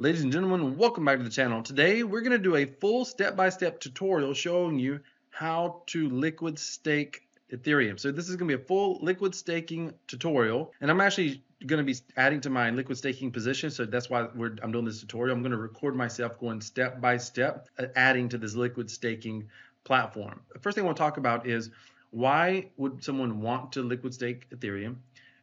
Ladies and gentlemen, welcome back to the channel. Today we're going to do a full step-by-step tutorial showing you how to liquid stake Ethereum. So this is going to be a full liquid staking tutorial, and I'm actually going to be adding to my liquid staking position, so that's why I'm doing this tutorial. I'm going to record myself going step by step, adding to this liquid staking platform. The first thing I want to talk about is why would someone want to liquid stake Ethereum,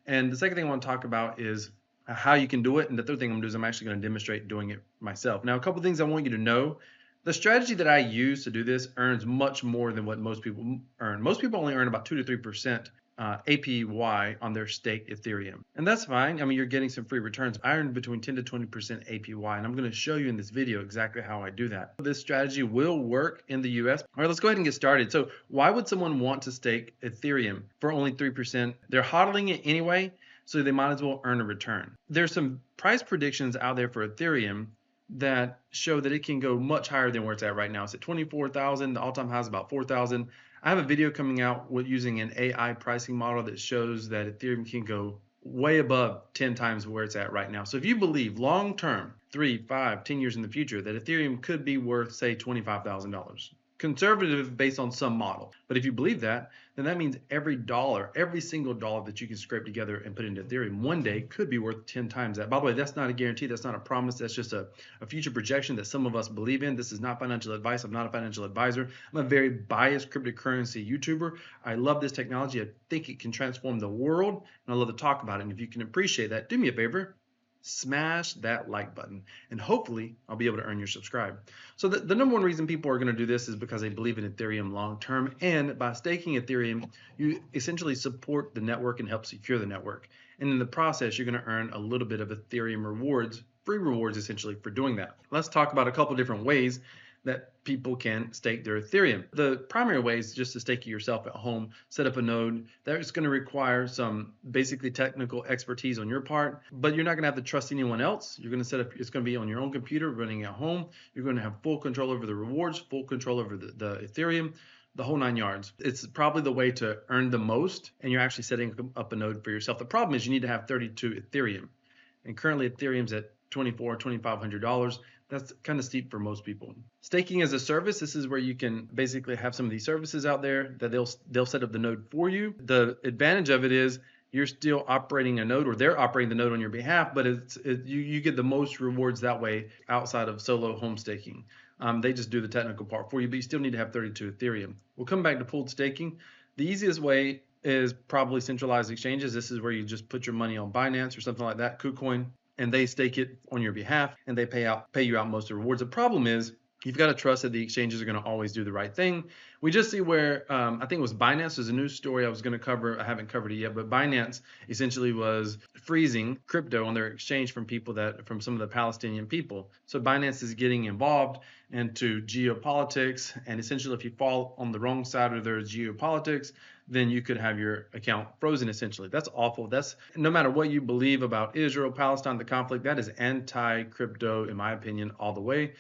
and the second thing I want to talk about is how you can do it. And the third thing I'm going to do is I'm actually going to demonstrate doing it myself. Now, a couple things I want you to know. The strategy that I use to do this earns much more than what most people earn. Most people only earn about 2 to 3% APY on their staked Ethereum. And that's fine. I mean, you're getting some free returns. I earn between 10 to 20% APY, and I'm going to show you in this video exactly how I do that. This strategy will work in the US. All right, let's go ahead and get started. So why would someone want to stake Ethereum for only 3%? They're hodling it anyway, so they might as well earn a return. There's some price predictions out there for Ethereum that show that it can go much higher than where it's at right now. It's at 24,000. The all-time high is about 4,000. I have a video coming out with using an AI pricing model that shows that Ethereum can go way above 10 times where it's at right now. So if you believe long-term, 3, 5, 10 years in the future, that Ethereum could be worth, say, $25,000. Conservative based on some model. But if you believe that, then that means every single dollar that you can scrape together and put into Ethereum one day could be worth 10 times that. By the way, that's not a guarantee. That's not a promise. That's just a future projection that some of us believe in. This is not financial advice. I'm not a financial advisor. I'm a very biased cryptocurrency YouTuber. I love this technology. I think it can transform the world, and I love to talk about it. And if you can appreciate that, do me a favor. Smash that like button, and hopefully I'll be able to earn your subscribe. So the number one reason people are going to do this is because they believe in Ethereum long term, and by staking Ethereum, you essentially support the network and help secure the network. And in the process, you're going to earn a little bit of Ethereum rewards, free rewards essentially, for doing that. Let's talk about a couple different ways that people can stake their Ethereum. The primary way is just to stake it yourself at home, set up a node. That's going to require some basically technical expertise on your part, but you're not going to have to trust anyone else. You're going to set up, it's going to be on your own computer running at home. You're going to have full control over the rewards, full control over the Ethereum, the whole 9 yards. It's probably the way to earn the most, and you're actually setting up a node for yourself. The problem is you need to have 32 Ethereum, and currently Ethereum's at $2,500. That's kind of steep for most people. Staking as a service, this is where you can basically have some of these services out there that they'll set up the node for you. The advantage of it is you're still operating a node, or they're operating the node on your behalf, but you get the most rewards that way outside of solo home staking. They just do the technical part for you, but you still need to have 32 Ethereum. We'll come back to pooled staking. The easiest way is probably centralized exchanges. This is where you just put your money on Binance or something like that, KuCoin, and they stake it on your behalf, and they pay you out most of the rewards. The problem is you've got to trust that the exchanges are going to always do the right thing. We just see where I think it was Binance. There's a news story I was going to cover. I haven't covered it yet, but Binance essentially was freezing crypto on their exchange from some of the Palestinian people. So Binance is getting involved into geopolitics, and essentially if you fall on the wrong side of their geopolitics, then you could have your account frozen essentially. That's awful. That's, no matter what you believe about Israel, Palestine, the conflict, that is anti-crypto in my opinion all the way.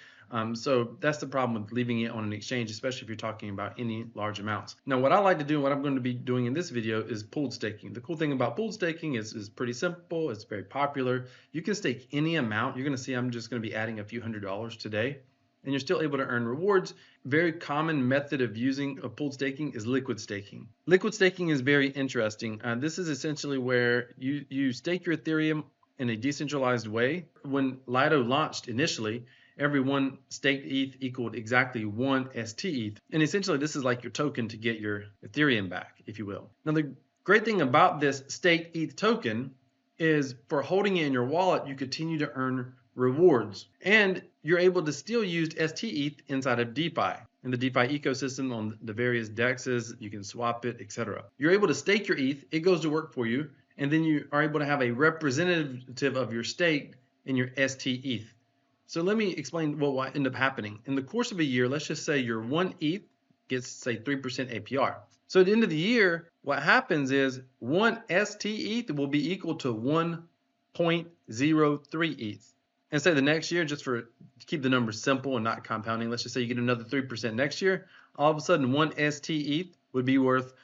So that's the problem with leaving it on an exchange, especially if you're talking about any large amounts. Now, what I like to do, what I'm going to be doing in this video, is pooled staking. The cool thing about pooled staking is pretty simple. It's very popular. You can stake any amount. You're going to see I'm just going to be adding a few $100s today, and you're still able to earn rewards. Very common method of using pooled staking is liquid staking. Liquid staking is very interesting. This is essentially where you stake your Ethereum in a decentralized way. When Lido launched initially, every one staked ETH equaled exactly 1 ST ETH. And essentially, this is like your token to get your Ethereum back, if you will. Now, the great thing about this staked ETH token is for holding it in your wallet, you continue to earn rewards. And you're able to still use ST ETH inside of DeFi. In the DeFi ecosystem on the various DEXs, you can swap it, etc. You're able to stake your ETH, it goes to work for you, and then you are able to have a representative of your stake in your ST ETH. So let me explain what will end up happening. In the course of a year, let's just say your 1 ETH gets, say, 3% APR. So at the end of the year, what happens is 1 ST ETH will be equal to 1.03 ETH. And say the next year, just to keep the numbers simple and not compounding, let's just say you get another 3% next year, all of a sudden 1 ST ETH would be worth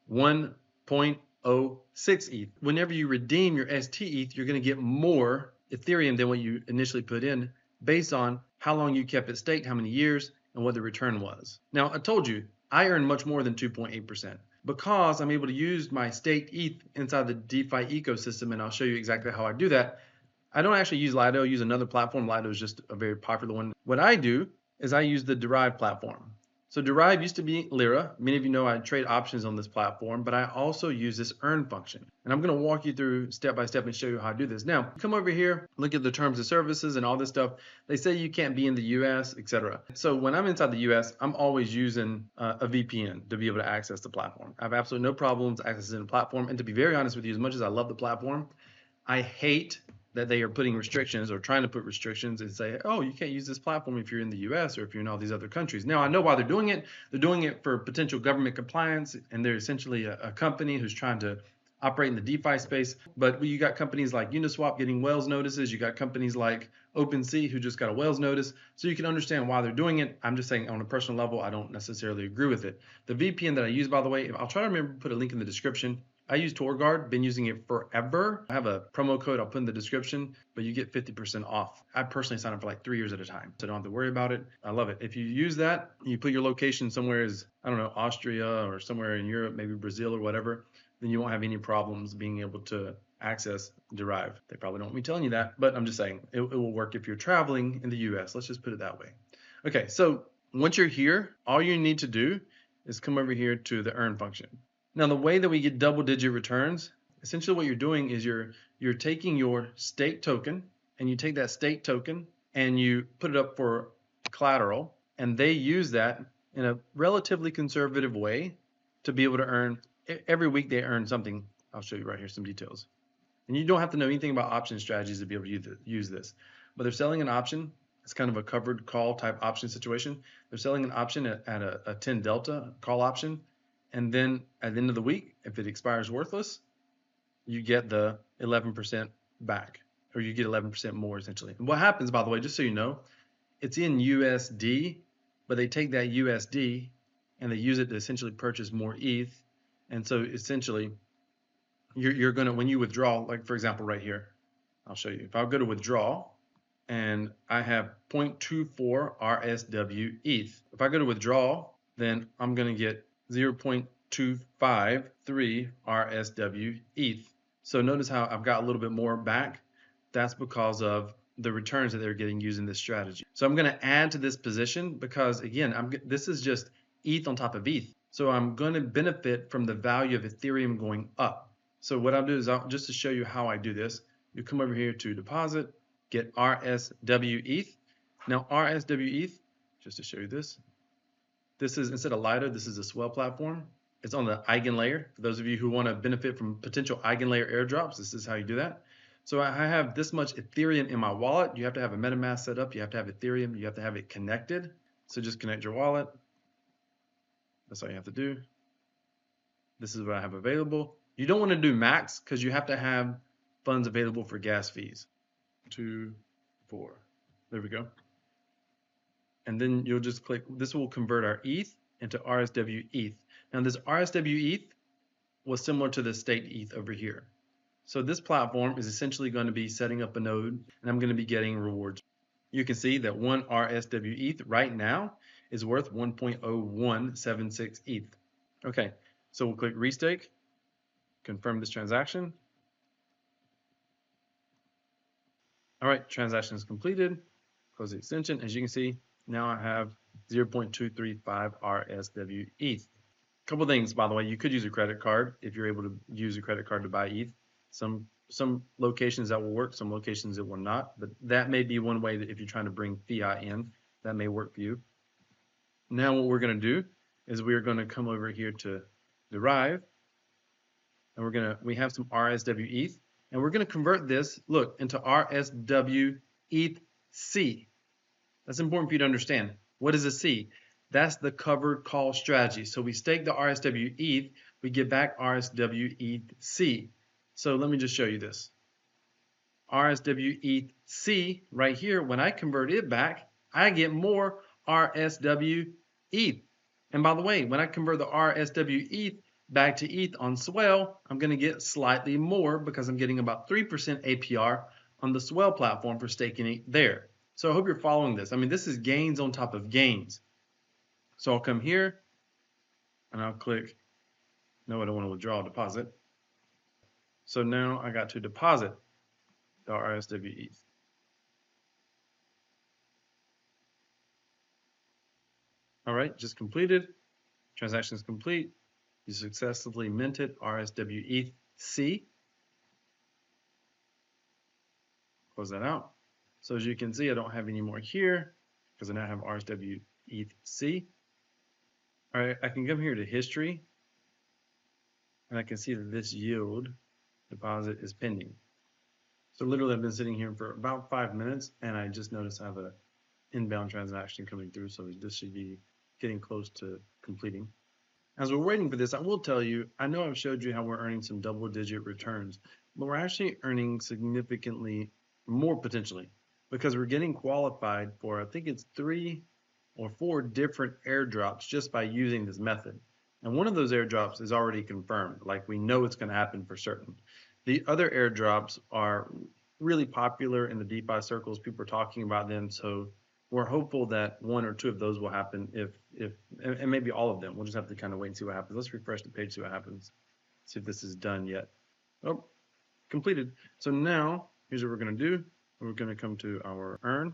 1.06 ETH. Whenever you redeem your ST ETH, you're going to get more Ethereum than what you initially put in based on how long you kept it staked, how many years, and what the return was. Now, I told you, I earn much more than 2.8% because I'm able to use my staked ETH inside the DeFi ecosystem, and I'll show you exactly how I do that. I don't actually use Lido, I use another platform. Lido is just a very popular one. What I do is I use the Derive platform. So Derive used to be Lira. Many of you know I trade options on this platform, but I also use this earn function. And I'm going to walk you through step by step and show you how I do this. Now, come over here, look at the terms of services and all this stuff. They say you can't be in the US, etc. So when I'm inside the US, I'm always using a VPN to be able to access the platform. I have absolutely no problems accessing the platform. And to be very honest with you, as much as I love the platform, I hate that they are putting restrictions or trying to put restrictions and say, oh, you can't use this platform if you're in the US or if you're in all these other countries. Now, I know why they're doing it. They're doing it for potential government compliance, and they're essentially a company who's trying to operate in the DeFi space. But you got companies like Uniswap getting Whales notices. You got companies like OpenSea who just got a Whales notice. So you can understand why they're doing it. I'm just saying on a personal level, I don't necessarily agree with it. The VPN that I use, by the way, I'll try to remember to put a link in the description. I use Torguard, been using it forever. I have a promo code I'll put in the description, but you get 50% off. I personally sign up for like 3 years at a time, so I don't have to worry about it. I love it. If you use that, you put your location somewhere as, I don't know, Austria or somewhere in Europe, maybe Brazil or whatever, then you won't have any problems being able to access Derive. They probably don't want me telling you that, but I'm just saying it will work if you're traveling in the US. Let's just put it that way. Okay, so once you're here, all you need to do is come over here to the earn function. Now, the way that we get double-digit returns, essentially what you're doing is you're taking your stake token, and you take that stake token and you put it up for collateral, and they use that in a relatively conservative way to be able to earn. Every week they earn something. I'll show you right here some details. And you don't have to know anything about option strategies to be able to use this. But they're selling an option. It's kind of a covered call type option situation. They're selling an option at a 10 delta call option. And then at the end of the week, if it expires worthless, you get the 11% back, or you get 11% more essentially. And what happens, by the way, just so you know, it's in USD, but they take that USD and they use it to essentially purchase more ETH. And so essentially, you're going to, when you withdraw, like for example, right here, I'll show you. If I go to withdraw and I have 0.24 RSW ETH, if I go to withdraw, then I'm going to get 0.253 RSW ETH. So notice how I've got a little bit more back. That's because of the returns that they're getting using this strategy. So I'm going to add to this position because, again, this is just ETH on top of ETH. So I'm going to benefit from the value of Ethereum going up. So what I'll do is, just to show you how I do this, you come over here to deposit, get RSW ETH. Now RSW ETH, just to show you this, this is, instead of Lido, this is a Swell platform. It's on the eigenlayer. For those of you who want to benefit from potential eigenlayer airdrops, this is how you do that. So I have this much Ethereum in my wallet. You have to have a MetaMask set up. You have to have Ethereum. You have to have it connected. So just connect your wallet. That's all you have to do. This is what I have available. You don't want to do max because you have to have funds available for gas fees. 2, 4. There we go. And then you'll just click, this will convert our ETH into RSW ETH. Now this RSW ETH was similar to the staked ETH over here. So this platform is essentially going to be setting up a node, and I'm going to be getting rewards. You can see that one RSW ETH right now is worth 1.0176 ETH. Okay, so we'll click restake, confirm this transaction. All right, transaction is completed. Close the extension. As you can see, now I have 0.235 RSW ETH. Couple things, by the way, you could use a credit card if you're able to use a credit card to buy ETH. Some locations that will work, some locations it will not, but that may be one way that if you're trying to bring fiat in, that may work for you. Now what we're going to do is we're going to come over here to Derive, and we have some RSW ETH, and we're going to convert this, look, into RSW ETH C. That's important for you to understand. What is a C? That's the covered call strategy. So we stake the RSW ETH, we get back RSW ETH C. So let me just show you this. RSW ETH C right here, when I convert it back, I get more RSW ETH. And by the way, when I convert the RSW ETH back to ETH on Swell, I'm going to get slightly more because I'm getting about 3% APR on the Swell platform for staking it there. So I hope you're following this. I mean, this is gains on top of gains. So I'll come here and I'll click, no, I don't want to withdraw a deposit. So now I got to deposit the RSW ETH. All right, just completed. Transaction is complete. You successfully minted RSW ETH C. Close that out. So as you can see, I don't have any more here because I now have RSW ETH C. All right, I can come here to history and I can see that this yield deposit is pending. So literally I've been sitting here for about 5 minutes and I just noticed I have an inbound transaction coming through. So this should be getting close to completing. As we're waiting for this, I will tell you, I know I've showed you how we're earning some double-digit returns, but we're actually earning significantly more potentially because we're getting qualified for, I think it's 3 or 4 different airdrops just by using this method. And one of those airdrops is already confirmed, like we know it's going to happen for certain. The other airdrops are really popular in the DeFi circles. People are talking about them, so we're hopeful that 1 or 2 of those will happen, and maybe all of them. We'll just have to kind of wait and see what happens. Let's refresh the page, see what happens. See if this is done yet. Oh, completed. So now here's what we're going to do. We're going to come to our earn,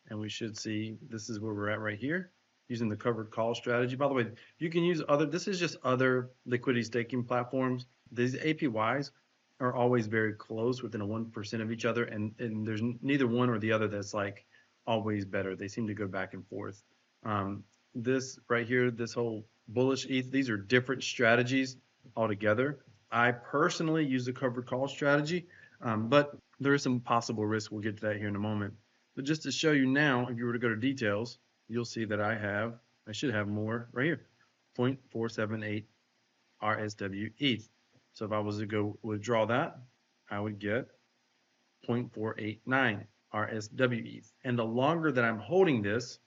and we should see this is where we're at right here using the covered call strategy. By the way, you can use other, this is just other liquidity staking platforms. These APYs are always very close, within a 1% of each other, and there's neither one or the other that's like always better. They seem to go back and forth. This right here, this whole bullish ETH, these are different strategies altogether. I personally use the covered call strategy, but there is some possible risk. We'll get to that here in a moment. But just to show you now, if you were to go to details, you'll see that I should have more right here, 0.478 RSW ETH. So if I was to go withdraw that, I would get 0.489 RSW ETH. And the longer that I'm holding this,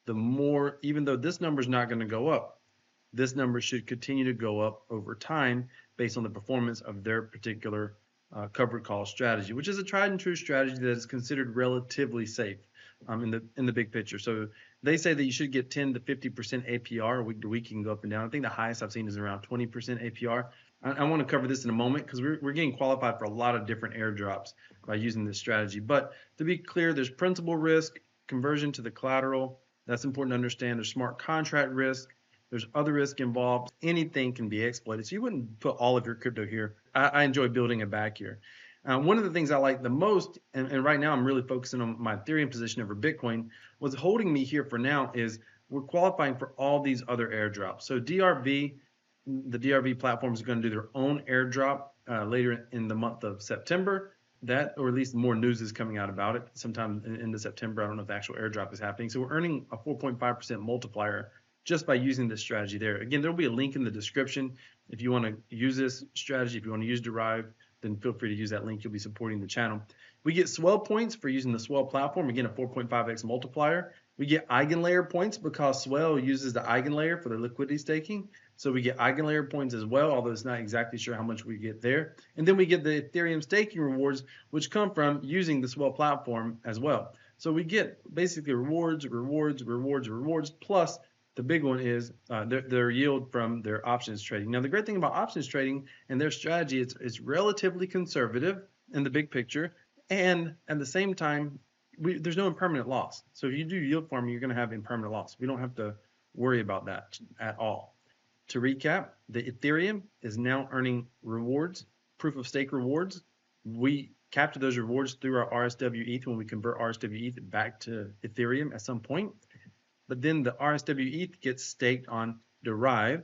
the more, even though this number is not going to go up, this number should continue to go up over time based on the performance of their particular covered call strategy, which is a tried and true strategy that is considered relatively safe in the big picture. So they say that you should get 10 to 50% APR. Week to week can go up and down. I think the highest I've seen is around 20% APR. I want to cover this in a moment because we're getting qualified for a lot of different airdrops by using this strategy. But to be clear, there's principal risk, conversion to the collateral. That's important to understand. There's smart contract risk. There's other risk involved. Anything can be exploited. So you wouldn't put all of your crypto here. I enjoy building it back here. One of the things I like the most, and right now I'm really focusing on my Ethereum position over Bitcoin, what's holding me here for now is we're qualifying for all these other airdrops. So DRV, the DRV platform is going to do their own airdrop later in the month of September. That, or at least more news is coming out about it sometime in September. I don't know if the actual airdrop is happening. So we're earning a 4.5% multiplier just by using this strategy there. Again, there'll be a link in the description. If you want to use this strategy, if you want to use Derive, then feel free to use that link. You'll be supporting the channel. We get Swell points for using the Swell platform. Again, a 4.5x multiplier. We get Eigenlayer points because Swell uses the Eigenlayer for their liquidity staking. So we get Eigenlayer points as well, although it's not exactly sure how much we get there. And then we get the Ethereum staking rewards, which come from using the Swell platform as well. So we get basically rewards, plus the big one is their yield from their options trading. Now, the great thing about options trading and their strategy is it's relatively conservative in the big picture, and at the same time, there's no impermanent loss. So if you do yield farming, you're going to have impermanent loss. We don't have to worry about that at all. To recap, the Ethereum is now earning rewards, proof of stake rewards. We capture those rewards through our RSW ETH when we convert RSW ETH back to Ethereum at some point. But then the RSW ETH gets staked on Derive.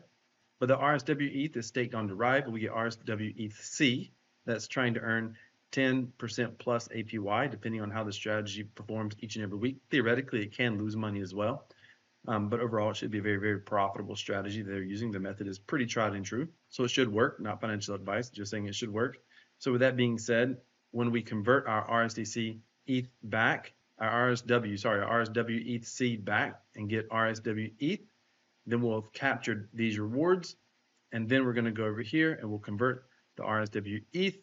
But the RSW ETH is staked on Derive, and we get RSW ETH C that's trying to earn 10% plus APY, depending on how the strategy performs each and every week. Theoretically, it can lose money as well. But overall, it should be a very, very profitable strategy they're using. The method is pretty tried and true. So it should work, not financial advice, just saying it should work. So with that being said, when we convert our RSDC ETH back, our RSW ETH C back and get RSW ETH, then we'll have captured these rewards. And then we're going to go over here and we'll convert the RSW ETH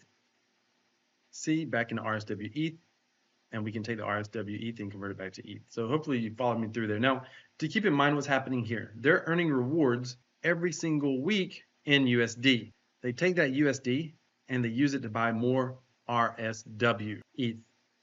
USC back into RSW ETH, and we can take the RSW ETH and convert it back to ETH. So hopefully you followed me through there. Now, to keep in mind what's happening here, they're earning rewards every single week in USD. They take that USD and they use it to buy more RSW ETH,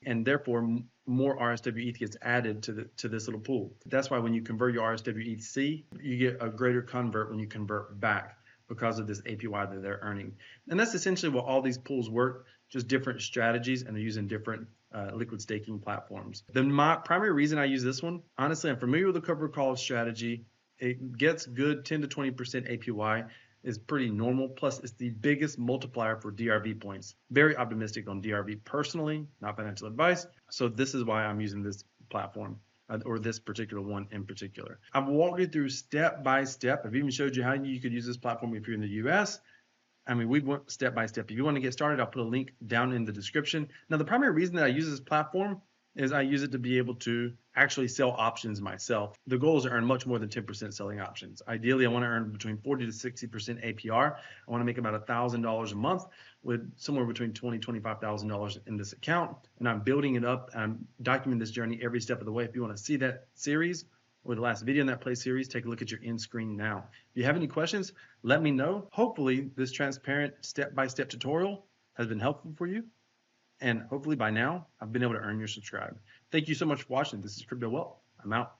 and therefore more RSW ETH gets added to this little pool. That's why when you convert your RSW ETH, you get a greater convert when you convert back because of this APY that they're earning. And that's essentially what all these pools work, just different strategies, and they're using different liquid staking platforms. My primary reason I use this one, honestly, I'm familiar with the covered call strategy. It gets good 10 to 20% APY, is pretty normal. Plus, it's the biggest multiplier for DRV points. Very optimistic on DRV personally, not financial advice. So this is why I'm using this platform, or this particular one in particular. I've walked you through step by step. I've even showed you how you could use this platform if you're in the US. I mean, we went step by step. If you want to get started, I'll put a link down in the description. Now, the primary reason that I use this platform is I use it to be able to actually sell options myself. The goal is to earn much more than 10% selling options. Ideally, I want to earn between 40 to 60% APR. I want to make about $1,000 a month with somewhere between $20,000 to $25,000 in this account. And I'm building it up. I'm documenting this journey every step of the way. If you want to see that series or the last video in that play series, take a look at your end screen now. If you have any questions, let me know. Hopefully, this transparent step-by-step tutorial has been helpful for you. And hopefully by now, I've been able to earn your subscribe. Thank you so much for watching. This is Crypto Wealth. I'm out.